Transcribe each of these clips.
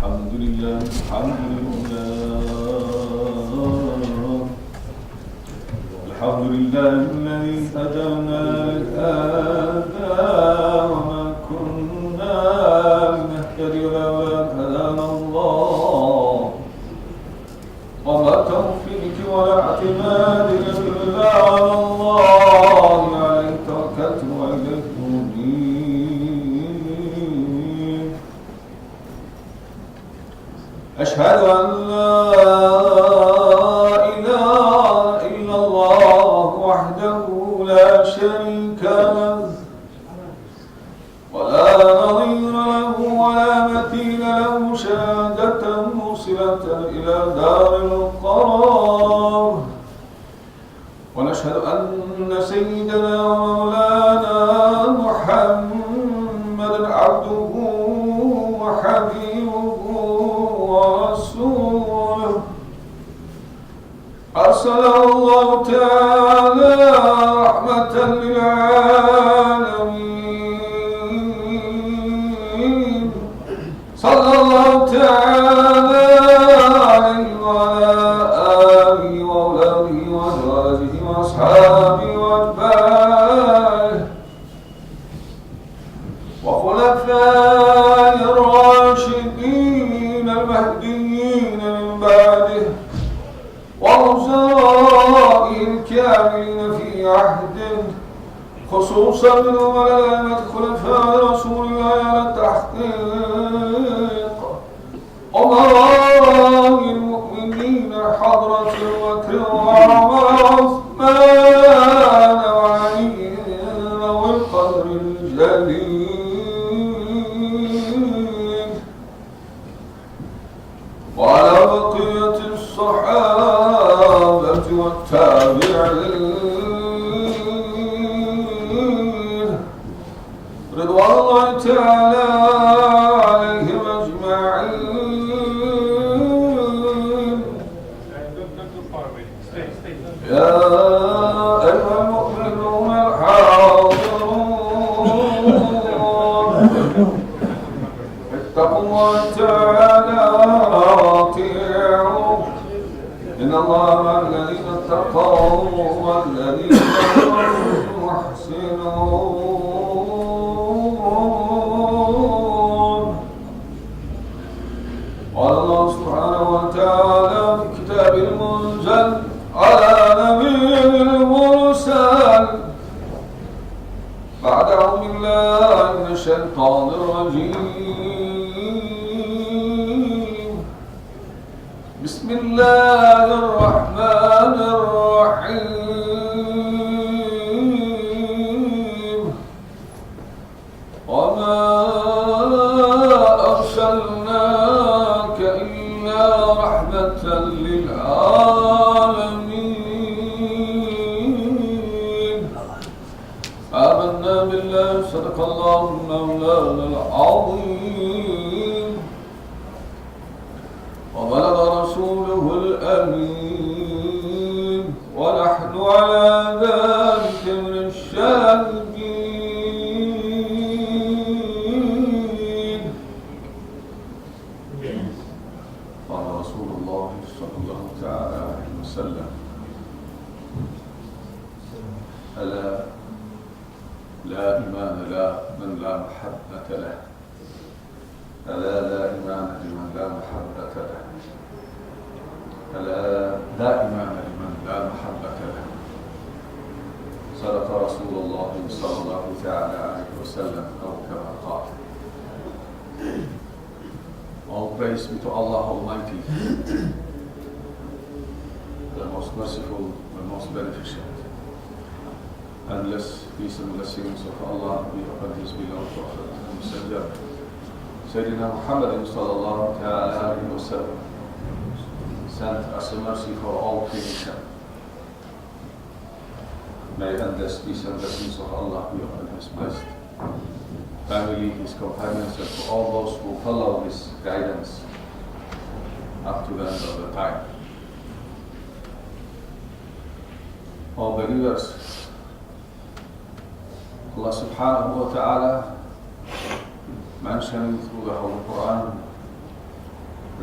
الحمد لله الحمد لله الذي هدانا لهذا وما كنا لنهتدي لولا أن هدانا الله وما توفيقي ولا اعتمادي إلا على الله عليه توكلت وإليه أنيب أشهد أن لا إله إلا الله وحده لا شريك له ولا نظير له ولا مثيل له شهادة موصلة إلى دار القرار ونشهد أن سيدنا ومولانا محمدا عبده وحبيبه ورسوله أرسله الله تعالى رحمة للعالمين صلى الله تعالى عليه وعلى آله وأولاده وأزواجه وأصحابه وأتباعه وخلفائه الراشدين المهديين من بعده ووزرائه الكاملين في عهده خصوصا من أمراء خلفاء رسول الله على التحقيق أمراء المؤمنين حضرة بكر وعمر وعثمان وعلي ذوي القدر الجليل وعلى بقية الصحابة والتابعين رضوان الله تعالى عليهم أجمعين. يا أيها المؤمنون الحاضرون اتقوا الله تعالى وأطيعوه إن الله مع الذين اتقوا والذين محسنون. قال الله سبحانه وتعالى في كتابه المنزل على نبيه المرسل بعد أعوذ بالله من الشيطان الرجيم بسم الله الرحمن الرحيم وما أرسلناك إلا رحمة للعالمين آمنا بالله صدق الله مولانا العظيم وبلغ رسوله الأمين ونحن على ذلك من الشاهدين. قال رسول الله صلى الله تعالى عليه وسلم ألا لا إيمان له من لا محبة له ألا لا إيمان لمن لا محبة له ألا لا إيمان لمن لا محبة له. صدق رسول الله صلى الله تعالى عليه وسلم أو كما قال. All praise be to Allah Almighty, the most merciful, the most beneficent. Endless peace and blessings of Allah be upon His beloved Prophet and Messenger Sayyidina Muhammad sallallahu alayhi wa sallam, sent as a mercy for all creation. May endless peace and blessings of Allah be upon His blessed family, His companions, and for all those who follow His guidance up to the end of the time. All believers, Allah subhanahu wa ta'ala mentioning through the Holy Quran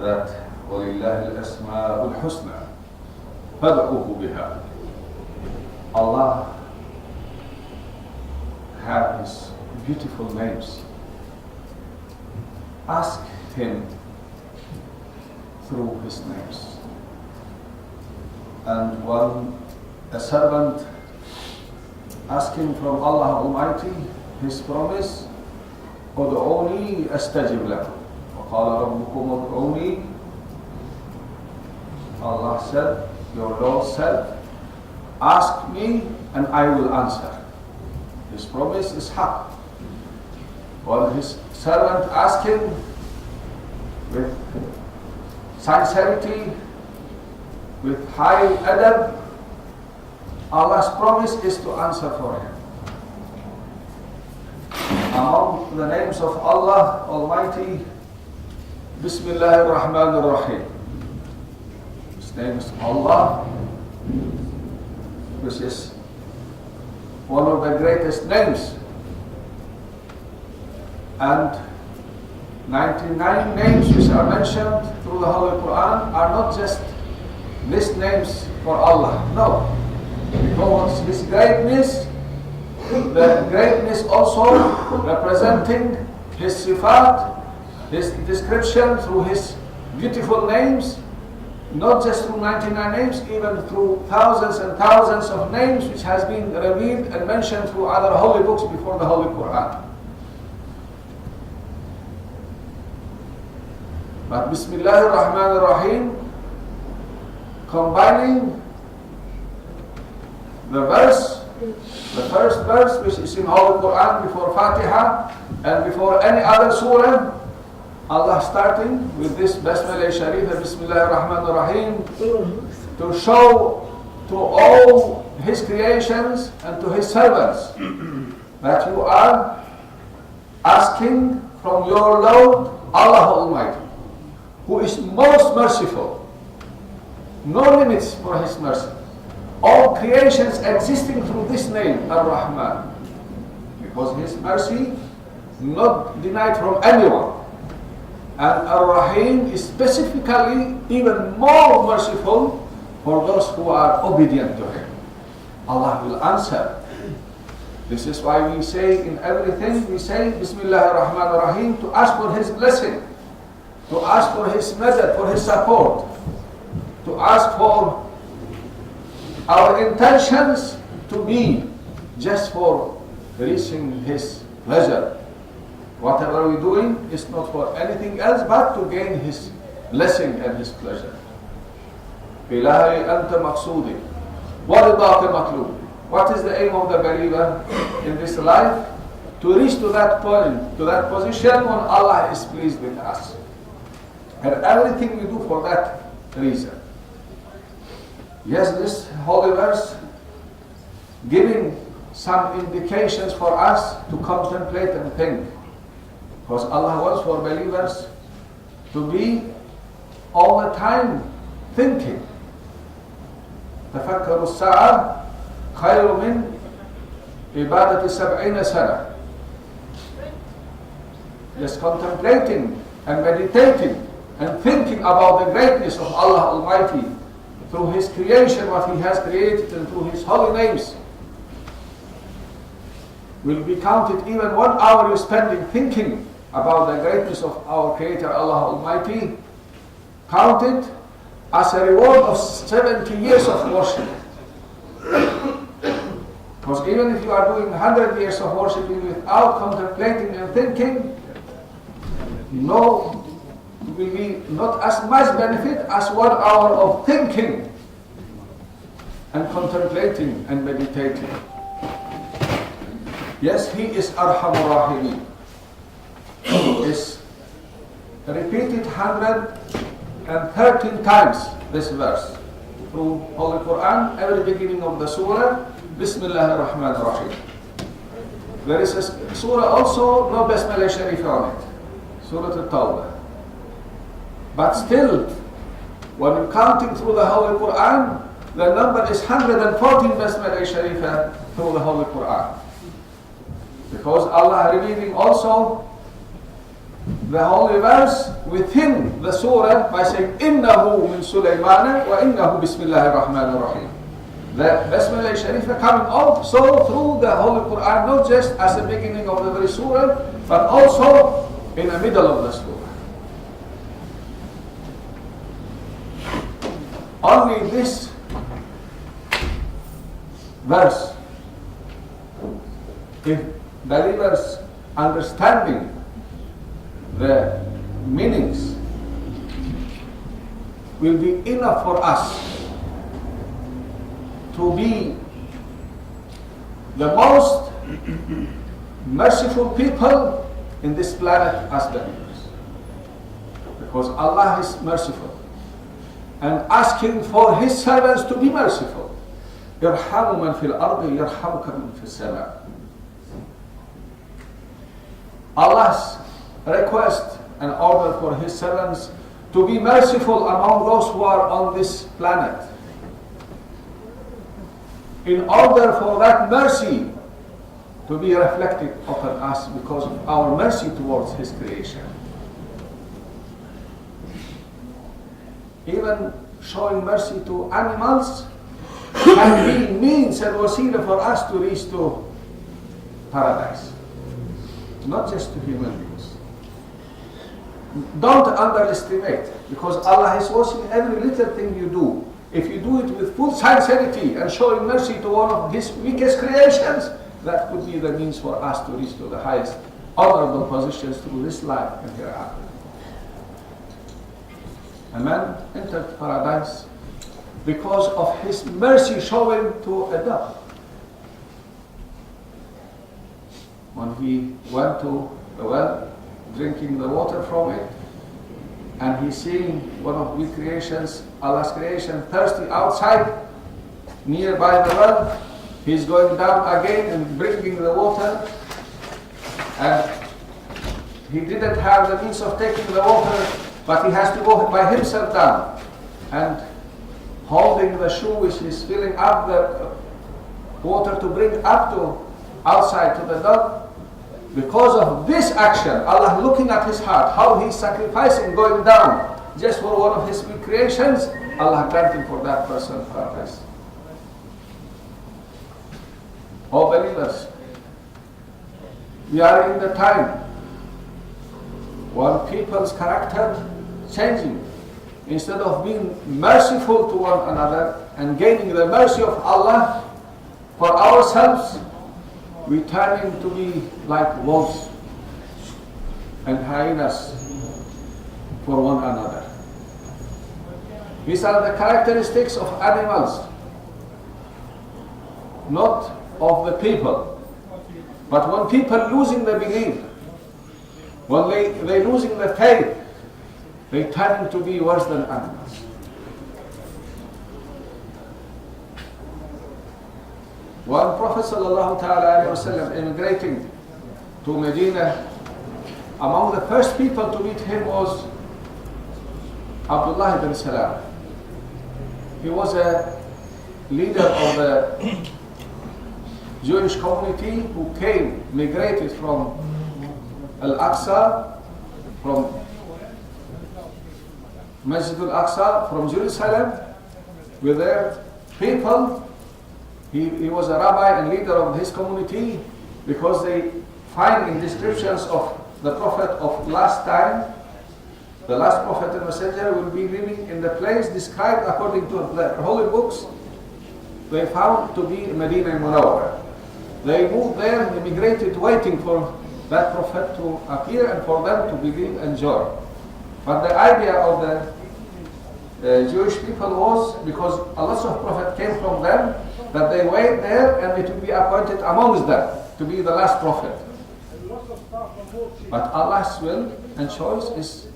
that وَلِلَّهِ الْأَسْمَاءُ الْحُسْنَى فَادْعُوهُ بِهَا. Allah has His beautiful names. Ask Him through His names. And when a servant asking from Allah Almighty His promise, ادعوني أستجب لكم وقال ربكم ادعوني. Allah said, your Lord said, ask me and I will answer. His promise is haq. When His servant asked Him with sincerity, with high adab, Allah's promise is to answer for him. Among the names of Allah Almighty, Bismillahir Rahmanir Rahim. His name is Allah, which is one of the greatest names. And 99 names which are mentioned through the Holy Quran are not just these names for Allah. No. Because His greatness, the greatness also representing His sifat, His description through His beautiful names, not just through 99 names, even through thousands and thousands of names which has been revealed and mentioned through other holy books before the Holy Quran. But Bismillahir Rahmanir Rahim, combining the first verse which is in Holy Quran before Fatiha and before any other surah, Allah starting with this Basmala Sharifah, Bismillahir Rahmanir Rahim, to show to all His creations and to His servants that you are asking from your Lord Allah Almighty, who is most merciful, no limits for His mercy. All creations existing through this name, Ar-Rahman, because His mercy not denied from anyone. And Ar-Rahim is specifically even more merciful for those who are obedient to Him. Allah will answer. This is why we say in everything, we say Bismillahir Rahmanir Rahim to ask for His blessing, to ask for His madad, for His support, to ask for our intentions to be just for reaching His pleasure. Whatever we're doing is not for anything else but to gain His blessing and His pleasure. Ilahi anta maqsoodi wa ridaka matlub. What is the aim of the believer in this life? To reach to that point, to that position when Allah is pleased with us. And everything we do for that reason. Yes, this holy verse giving some indications for us to contemplate and think. Because Allah wants for believers to be all the time thinking. تفكروا الساعة خير من عبادة 70 سنة. Just contemplating and meditating and thinking about the greatness of Allah Almighty through His creation, what He has created, and through His holy names, will be counted even 1 hour you spending thinking about the greatness of our Creator Allah Almighty, counted as a reward of 70 years of worship. Because even if you are doing 100 years of worshiping without contemplating and thinking, no, will be not as much benefit as 1 hour of thinking and contemplating and meditating. Yes, He is Arhamur Rahimin. Is repeated 113 times this verse through Holy Quran, every beginning of the surah, Bismillahir Rahmanir Rahim. There is a surah also, no Basmala Sharifah on it, Surah Al-Tawbah. But still, when counting through the Holy Quran, the number is 114 Basmala Sharifah through the Holy Quran. Because Allah revealing also the holy verse within the surah by saying إِنَّهُ مِن سُلَيْمَانَ وَإِنَّهُ بِسْمِ اللَّهِ الرَّحْمَنِ الرَّحِيمِ. The Basmala Sharifah coming also through the Holy Quran, not just as the beginning of the very surah, but also in the middle of the surah. Only this verse, if believers understanding the meanings, will be enough for us to be the most merciful people in this planet as believers. Because Allah is merciful and asking for His servants to be merciful. يَرْحَمُ مَنْ فِي الْأَرْضِ يَرْحَمُكَ مَنْ فِي السَّمَاءِ. Allah's request and order for His servants to be merciful among those who are on this planet. In order for that mercy to be reflected upon us because of our mercy towards His creation. Even showing mercy to animals can be means and wasila for us to reach to paradise. Not just to human beings. Don't underestimate, because Allah is watching every little thing you do. If you do it with full sincerity and showing mercy to one of His weakest creations, that could be the means for us to reach to the highest honorable positions through this life and hereafter. A man entered paradise because of his mercy showing to a dove. When he went to the well, drinking the water from it, and he's seeing one of the creations, Allah's creation, thirsty outside, nearby the well, he's going down again and bringing the water, and he didn't have the means of taking the water, but he has to go by himself down, and holding the shoe which is filling up the water to bring up to outside to the dove. Because of this action, Allah looking at his heart, how he's sacrificing, going down just for one of His big creations, Allah granting for that person paradise. Oh believers, we are in the time when people's character changing. Instead of being merciful to one another and gaining the mercy of Allah for ourselves, we turn to be like wolves and hyenas for one another. These are the characteristics of animals, not of the people. But when people losing the belief, when they losing the faith, they turn to be worse than animals. When Prophet ﷺ immigrating to Medina, among the first people to meet him was Abdullah ibn Salam. He was a leader of the Jewish community who migrated from Al-Aqsa, from Masjid al-Aqsa, from Jerusalem, with their people. He was a rabbi and leader of his community, because they find in descriptions of the prophet of last time, the last prophet and messenger will be living in the place described according to the holy books. They found to be Medina Munawwara. They moved there and immigrated, waiting for that prophet to appear and for them to believe and join. But the idea of the Jewish people was, because a lot of prophet came from them, that they wait there and it will be appointed amongst them to be the last prophet. But Allah's will and choice is,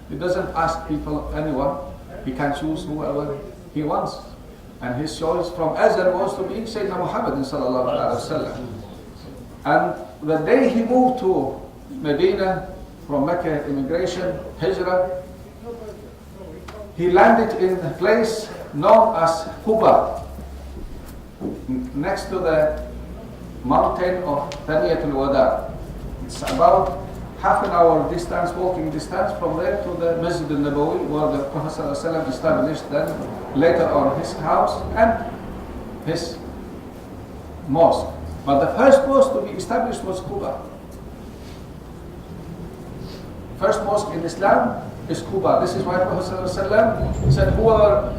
He doesn't ask people, anyone. He can choose whoever He wants. And His choice from Azal was to be Sayyidina Muhammad sallallahu alaihi wasallam. And the day he moved to Medina from Mecca immigration, Hijrah, he landed in a place known as Quba, next to the mountain of Thaniyatul Wada. It's about half an hour distance, walking distance from there to the Masjid al-Nabawi, where the Prophet ﷺ established then later on his house and his mosque. But the first mosque to be established was Quba. First mosque in Islam is Quba. This is why Prophet ﷺ said, whoever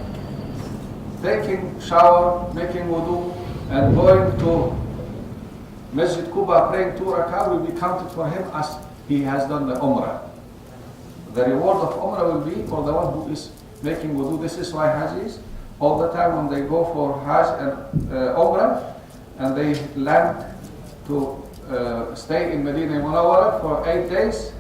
taking shower, making wudu, and going to Masjid Quba praying 2 rakah will be counted for him as he has done the Umrah. The reward of Umrah will be for the one who is making wudu. This is why Hajis, all the time when they go for Hajj and Umrah, and they land to stay in Medina Munawwara for 8 days.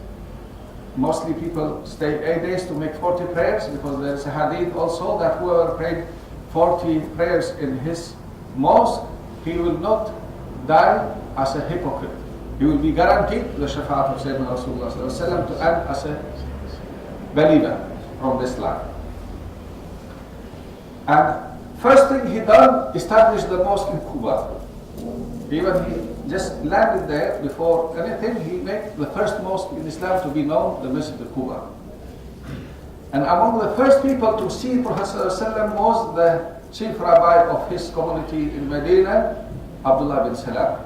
Mostly people stay 8 days to make 40 prayers, because there is a hadith also that whoever prayed 40 prayers in his mosque, he will not die as a hypocrite. He will be guaranteed the shafa'at of Sayyidina Rasulullah ﷺ to end as a believer from this life. And first thing he done, established the mosque in Quba. Even he just landed there, before anything, he made the first mosque in Islam to be known, the Masjid al-Quba. And among the first people to see Prophet ﷺ was the chief rabbi of his community in Medina, Abdullah bin Salam.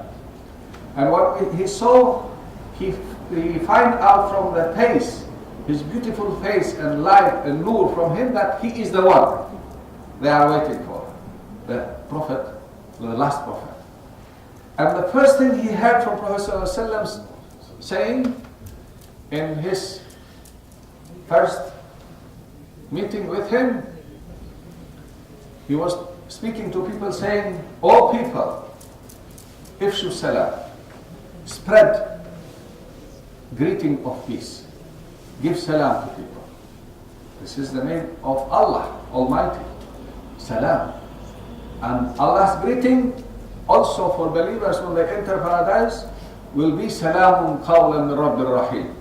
And what he saw, he find out from the face, his beautiful face and light and nur from him, that he is the one they are waiting for, the Prophet, the last Prophet. And the first thing he heard from Prophet ﷺ saying in his first meeting with him, he was speaking to people saying, "O people, ifshu salam, spread greeting of peace, give salam to people. This is the name of Allah Almighty, salam. And Allah's greeting also for believers when they enter paradise will be salamun qawlan min Rabbir Rahim.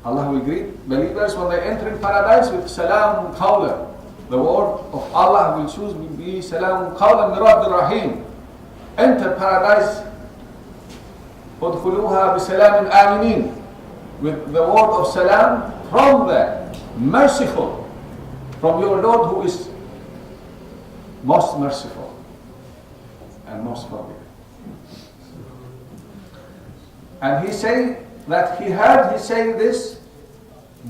Allah will greet believers when they enter in paradise with salamun qawlan. The word of Allah will choose will be salamun qawlan min Rabbir Rahim. Enter paradise udkhuluha bisalamin aminin, with the word of salam from the merciful, from your Lord who is most merciful and most forgiving. And he say that he heard he saying this,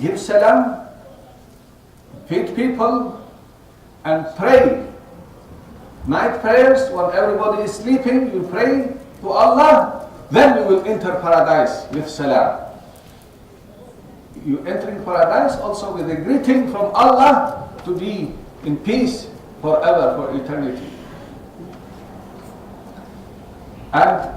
give salam, feed people, and pray. Night prayers, when everybody is sleeping, you pray to Allah, then you will enter paradise with salam. You enter in paradise also with a greeting from Allah to be in peace forever, for eternity. And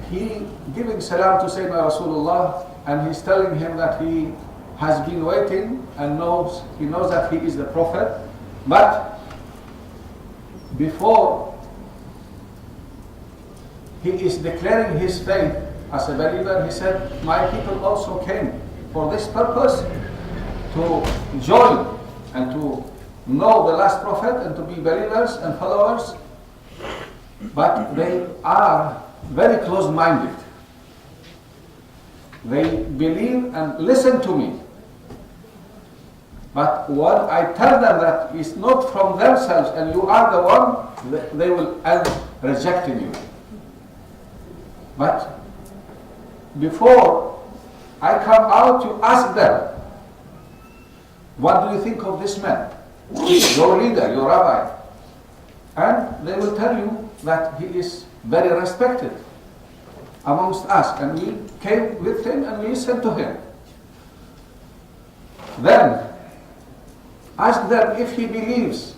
he giving salam to Sayyidina Rasulullah, and he's telling him that he has been waiting and he knows that he is the Prophet, but before he is declaring his faith as a believer, he said, my people also came for this purpose, to join and to know the last Prophet and to be believers and followers, but they are very close-minded. They believe and listen to me, but when I tell them that it's not from themselves and you are the one, they will end rejecting you. But before I come out, you ask them, what do you think of this man, your leader, your rabbi? And they will tell you that he is very respected amongst us, and we came with him and we listened to him. Then ask them if he believes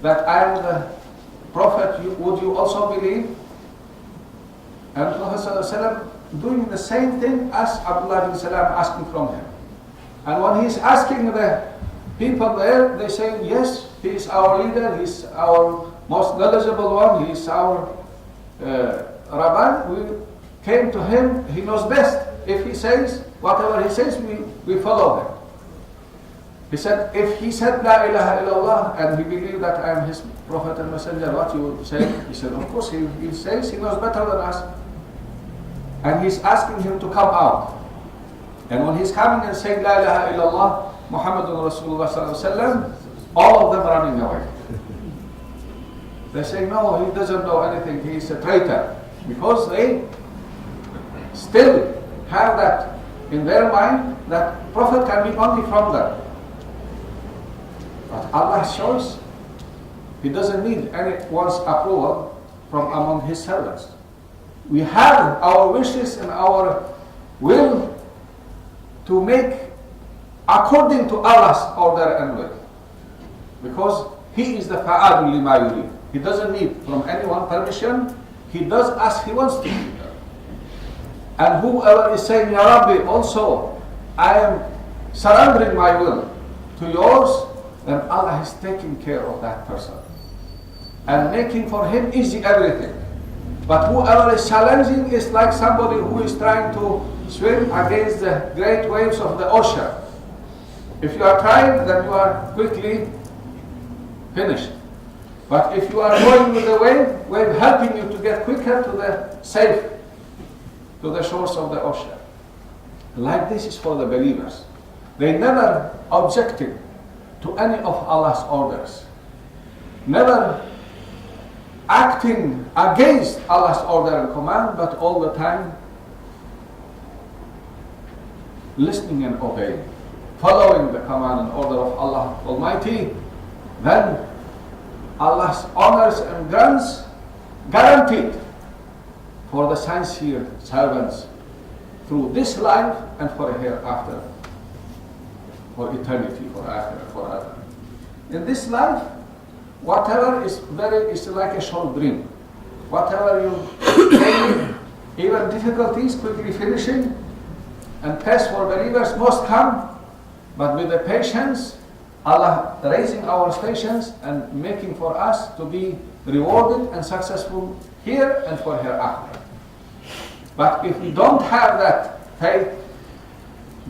that I am the Prophet, would you also believe? And Prophet ﷺ doing the same thing as Abdullah bin Salam asking from him. And when he's asking the people there, they say, yes, he is our leader, he is our most knowledgeable one, he is our rabbi. We came to him, he knows best. If he says, whatever he says, we follow him. He said, if he said La ilaha illallah and he believed that I am his prophet and messenger, what you would say? He said, of course, he says he knows better than us. and he's asking him to come out. And when he's coming and saying La ilaha illallah Muhammadun Rasulullah sallallahu alaihi wasallam, all of them running away. They say, no, he doesn't know anything, he's a traitor. Because they still have that in their mind that Prophet can be only from them. But Allah shows He doesn't need anyone's approval from among His servants. We have our wishes and our will to make according to Allah's order and will. Because He is the fa'adul lima yurid. He doesn't need from anyone permission. He does as He wants to do. And whoever is saying, Ya Rabbi, also, I am surrendering my will to yours, then Allah is taking care of that person and making for him easy everything. But whoever is challenging is like somebody who is trying to swim against the great waves of the ocean. If you are trying, then you are quickly finished. But if you are going with the wave helping you to get quicker to the safe, to the shores of the ocean. Like this is for the believers. They never objected to any of Allah's orders. Never acting against Allah's order and command, but all the time listening and obeying, following the command and order of Allah Almighty. Then Allah's honors and grants guaranteed for the sincere servants through this life and for hereafter, for eternity, for after, forever. In this life, whatever is like a short dream. Whatever you gain, even difficulties quickly finishing, and tests for believers must come, but with the patience, Allah raising our patience and making for us to be rewarded and successful here and for hereafter. But if we don't have that faith,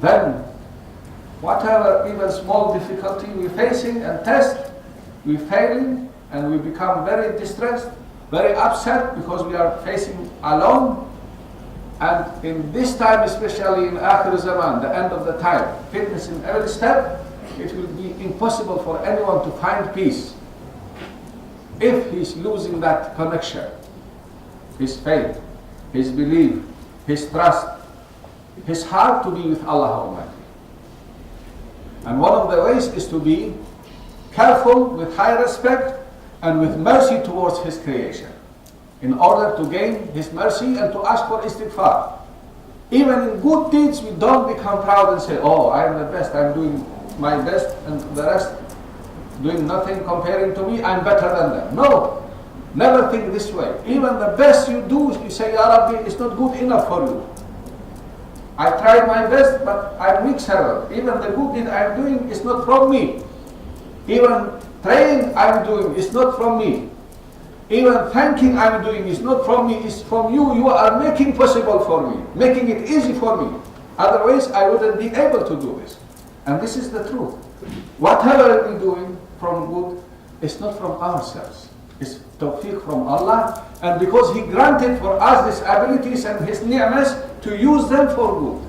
then whatever even small difficulty we're facing and test, we're failing and we become very distressed, very upset because we are facing alone. And in this time, especially in Akhir Zaman, the end of the time, fitness in every step, it will be impossible for anyone to find peace if he's losing that connection, his faith, his belief, his trust, his heart to be with Allah Almighty. And one of the ways is to be careful with high respect and with mercy towards His creation, in order to gain His mercy and to ask for istighfar. Even in good deeds, we don't become proud and say, oh, I am the best, I'm doing my best, and the rest doing nothing comparing to me, I'm better than them. No, never think this way. Even the best you do, you say, Ya Rabbi, it's not good enough for you. I tried my best, but I'm weak servant. Even the good deed I'm doing is not from me. Even praying I'm doing is not from me. Even thanking I'm doing is not from me, it's from you. You are making possible for me, making it easy for me. Otherwise, I wouldn't be able to do this. And this is the truth. Whatever we're doing from good is not from ourselves. It's tawfiq from Allah. And because He granted for us these abilities and His ni'mas, to use them for good.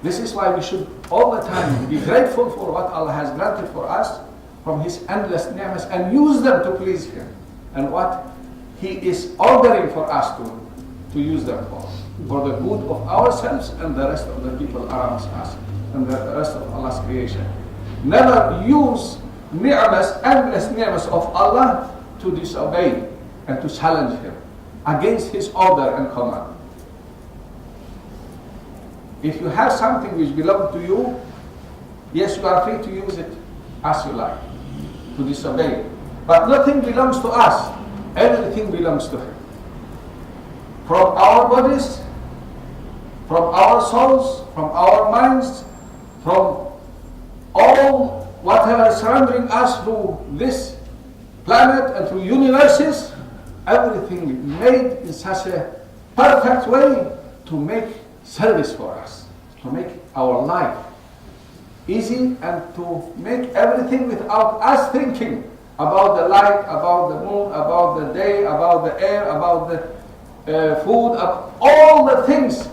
This is why we should all the time be grateful for what Allah has granted for us from His endless ni'mas and use them to please Him. And what He is ordering for us to use them for the good of ourselves and the rest of the people around us and the rest of Allah's creation. Never use ni'mas, endless ni'mas of Allah to disobey and to challenge Him against His order and command. If you have something which belongs to you, yes, you are free to use it as you like, to disobey. But nothing belongs to us. Everything belongs to Him. From our bodies, from our souls, from our minds, from all whatever is surrounding us through this planet and through universes, everything made in such a perfect way to make service for us, to make our life easy and to make everything without us thinking about the light, about the moon, about the day, about the air, about the food, all the things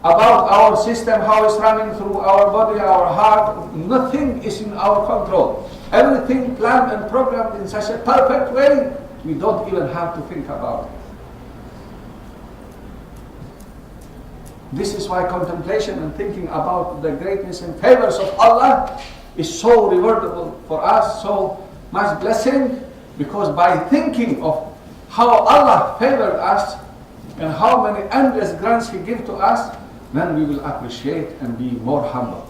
about our system, how it's running through our body, our heart. Nothing is in our control. Everything planned and programmed in such a perfect way, we don't even have to think about it. This is why contemplation and thinking about the greatness and favors of Allah is so rewardable for us, so much blessing, because by thinking of how Allah favored us and how many endless grants He gives to us, then we will appreciate and be more humble,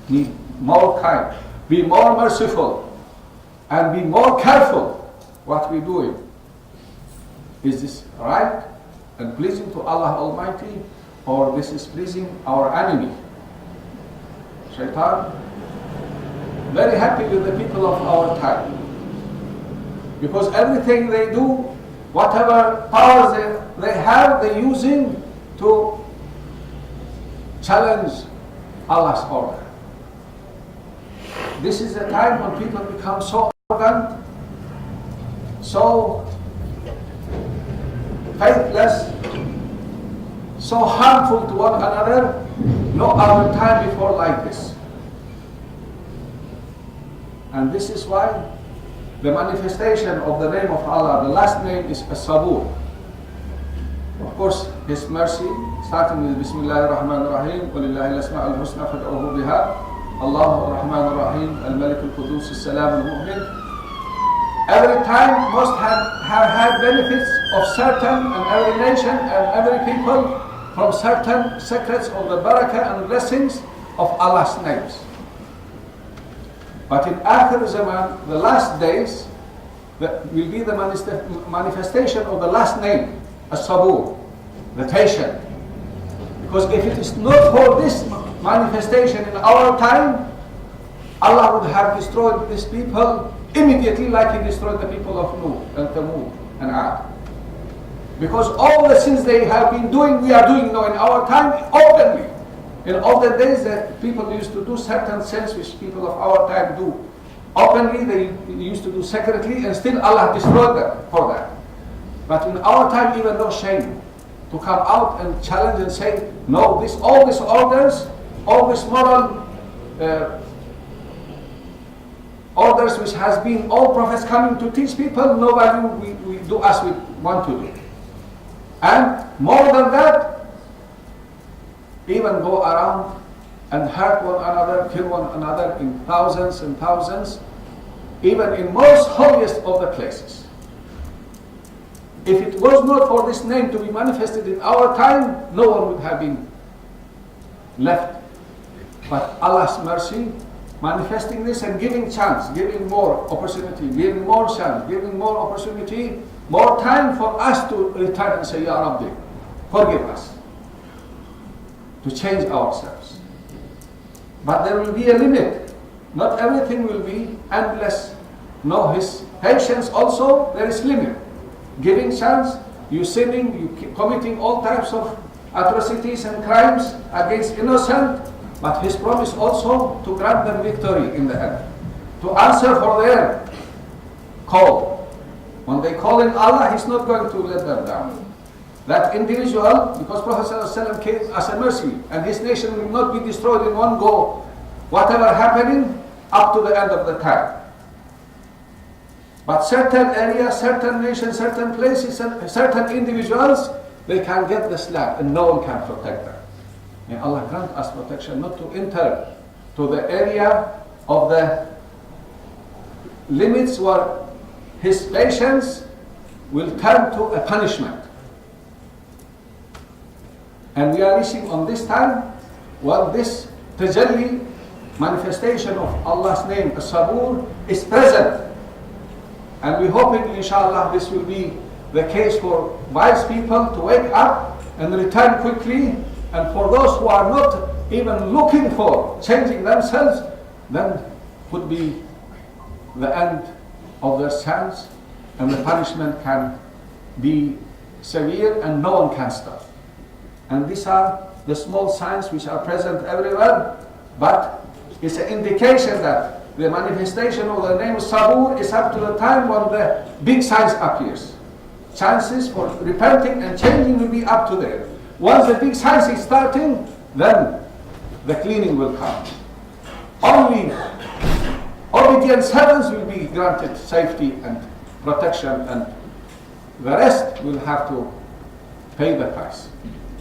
be more kind, be more merciful, and be more careful what we're doing. Is this right and pleasing to Allah Almighty, or this is pleasing our enemy, Shaitan? Very happy with the people of our time, because everything they do, whatever powers they have, they're using to challenge Allah's order. This is the time when people become so arrogant, so faithless, so harmful to one another. No other time before like this. And this is why the manifestation of the name of Allah, the last name is As-Sabur. Of course, His mercy, starting with Bismillahir Rahmanir Rahim, وَلِلَّهِ الْأَسْمَاءُ الْحُسْنَى فَادْعُوهُ بِهَا, Allahu Ar-Rahman Ar-Rahim, Al-Malik Al-Qudus, As-Salam Al-Mu'min. Every time must have had benefits of certain, and every nation and every people, from certain secrets of the barakah and blessings of Allah's names. But in Akhir Zaman, the last days, will be the manifestation of the last name, As-Sabur, the patient. Because if it is not for this manifestation in our time, Allah would have destroyed these people immediately, like He destroyed the people of Nuh and Thamud and Ad. Because all the sins they have been doing, we are doing now in our time openly. In olden days, the people used to do certain sins which people of our time do openly. They used to do secretly, and still Allah destroyed them for that. But in our time, even no shame to come out and challenge and say, no, all these orders, all these moral orders which has been all prophets coming to teach people, no value, we do as we want to do. And more than that, even go around and hurt one another, kill one another in thousands and thousands, even in most holiest of the places. If it was not for this name to be manifested in our time, no one would have been left. But Allah's mercy, manifesting this and giving chance, giving more opportunity, giving more chance, giving more opportunity, more time for us to return and say, Ya Rabbi, forgive us, to change ourselves. But there will be a limit. Not everything will be endless. No, His patience also, there is limit. Giving chance, you sinning, you committing all types of atrocities and crimes against innocent, but His promise also to grant them victory in the end, to answer for their call. When they call in Allah, He's not going to let them down. That individual, because Prophet ﷺ came as a mercy, and his nation will not be destroyed in one go, whatever happening, up to the end of the time. But certain areas, certain nations, certain places, and certain individuals, they can get the slap and no one can protect them. May Allah grant us protection not to enter to the area of the limits where His patience will turn to a punishment. And we are reaching on this time when this tajalli, manifestation of Allah's name, As-Sabur, is present. And we're hoping, inshallah, this will be the case for wise people to wake up and return quickly. And for those who are not even looking for changing themselves, then would be the end of their sins, and the punishment can be severe and no one can stop. And these are the small signs which are present everywhere, but it's an indication that the manifestation of the name Sabur is up to the time when the big signs appears. chances for repenting and changing will be up to there. Once the big signs is starting, then the cleaning will come. Only obedient servants will be granted safety and protection, and the rest will have to pay the price.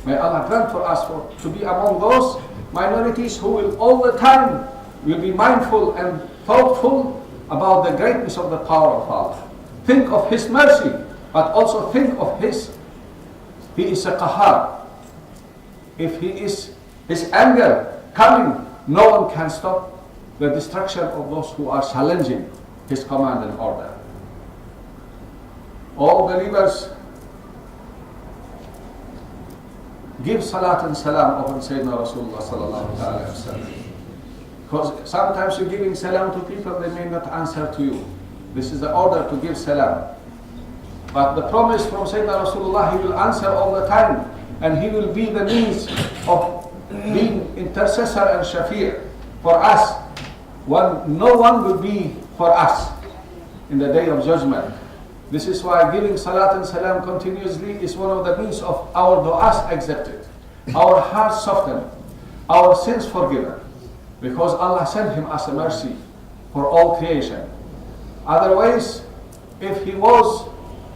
May Allah grant for us to be among those minorities who will all the time will be mindful and thoughtful about the greatness of the power of Allah. Think of His mercy, but also think of He is a qahar. If His anger coming, no one can stop the destruction of those who are challenging His command and order. All believers, give salat and salam upon Sayyidina Rasulullah sallallahu alaihi wasallam. Because sometimes you're giving salam to people, they may not answer to you. This is the order to give salam. But the promise from Sayyidina Rasulullah, he will answer all the time, and he will be the means of being intercessor and shafi' for us. No one will be for us in the day of judgment. This is why giving salat and salam continuously is one of the means of our du'as accepted, our hearts softened, our sins forgiven, because Allah sent him as a mercy for all creation. Otherwise, if he was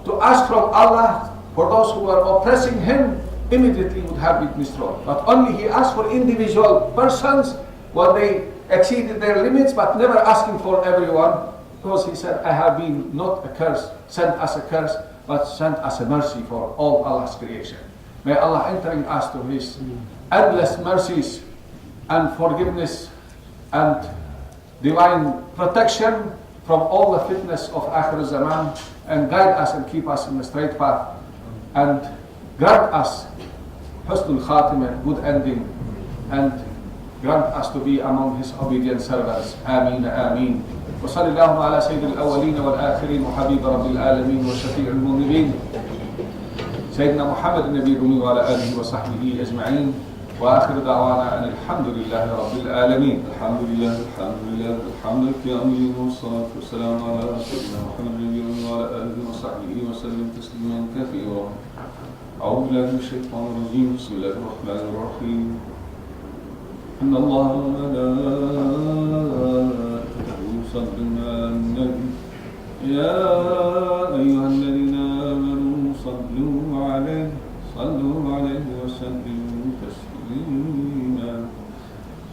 to ask from Allah for those who were oppressing him, immediately would have been destroyed. But only he asked for individual persons when they exceeded their limits, but never asking for everyone, because he said, I have been not a curse, sent as a curse, but sent as a mercy for all Allah's creation. May Allah entering us to His endless mercies and forgiveness and divine protection from all the fitness of Akhir Zaman, and guide us and keep us in the straight path, and grant us husnul khatimah, good ending, and grant us to be among His obedient servants. Ameen, ameen. وصلى الله على سيد الأولين والآخرين وحبيب رب العالمين وشفيع المذنبين سيدنا محمد النبي الأمي وعلى آله وصحبه أجمعين. وآخر دعوانا أن الحمد لله رب العالمين. الحمد لله الحمد لله الحمد لله يا أمين، والصلاة والسلام على سيدنا محمد النبي الأمي وعلى آله وصحبه وسلم تسليما كثيرا. أعوذ بالله من الشيطان الرجيم. بسم الله الرحمن الرحيم. إن الله وملائكته يصلون على النبي يا أيها الذين آمنوا صلوا عليه وسلموا تسليما.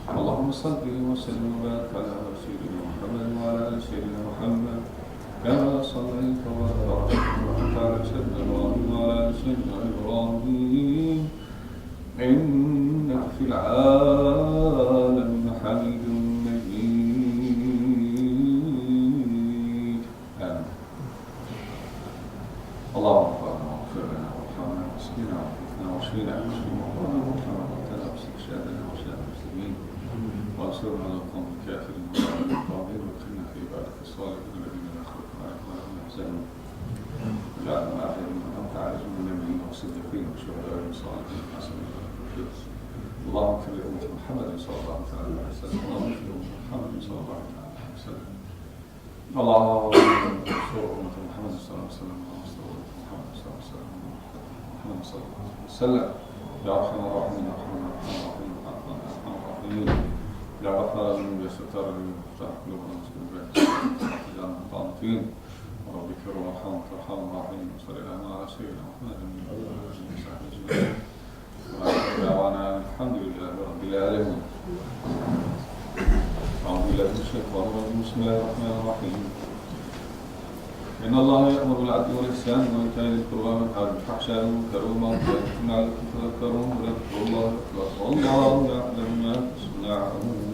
اللهم صل وسلم وبارك على سيدنا محمد وعلى آل سيدنا محمد كما صليت وباركت على سيدنا إبراهيم وعلى آل سيدنا إبراهيم إنك في العالمين حميد مجيد. آمين. اللهم اغفر لنا وارحمنا واسقنا وعافنا واشفنا وارحمنا وابتلى باستشهادنا وشهادة المسلمين وانصرنا على القوم الكافرين والطاغين وادخلنا في عبادك الصالحين الذين لا خوف عليهم ولا هم يحزنون. واجعلنا مع من انعمت عليهم من النبيين والصديقين والشهداء والصالحين حسن. اللهم اغفر لأمة محمد صلى الله عليه وسلم. اللهم اغفر لأمة محمد صلى الله عليه وسلم. اللهم اغفر لأمة محمد صلى الله عليه وسلم. محمد صلى الله عليه وسلم. يا أرحم الراحمين يا أرحم الراحمين يا أرحم الراحمين يا غفار الذنوب يا ستار الذنوب افتح قلوبنا واسكن بيننا واجعلنا قانتين وربك الرحمن الرحمن الرحيم. وصلى الله على سيدنا محمد وعلى آله وصحبه أجمعين. وآخر دعوانا الحمد لله رب العالمين. أعوذ بالله من الشيطان الرجيم. بسم الله الرحمن الرحيم. إن الله يأمر بالعدل والإحسان وإيتاء ذي القربى وينهى عن الفحشاء والمنكر والبغي يعظكم لعلكم تذكرون. واذكروا الله أكبر والله يعلم ما تصنعون.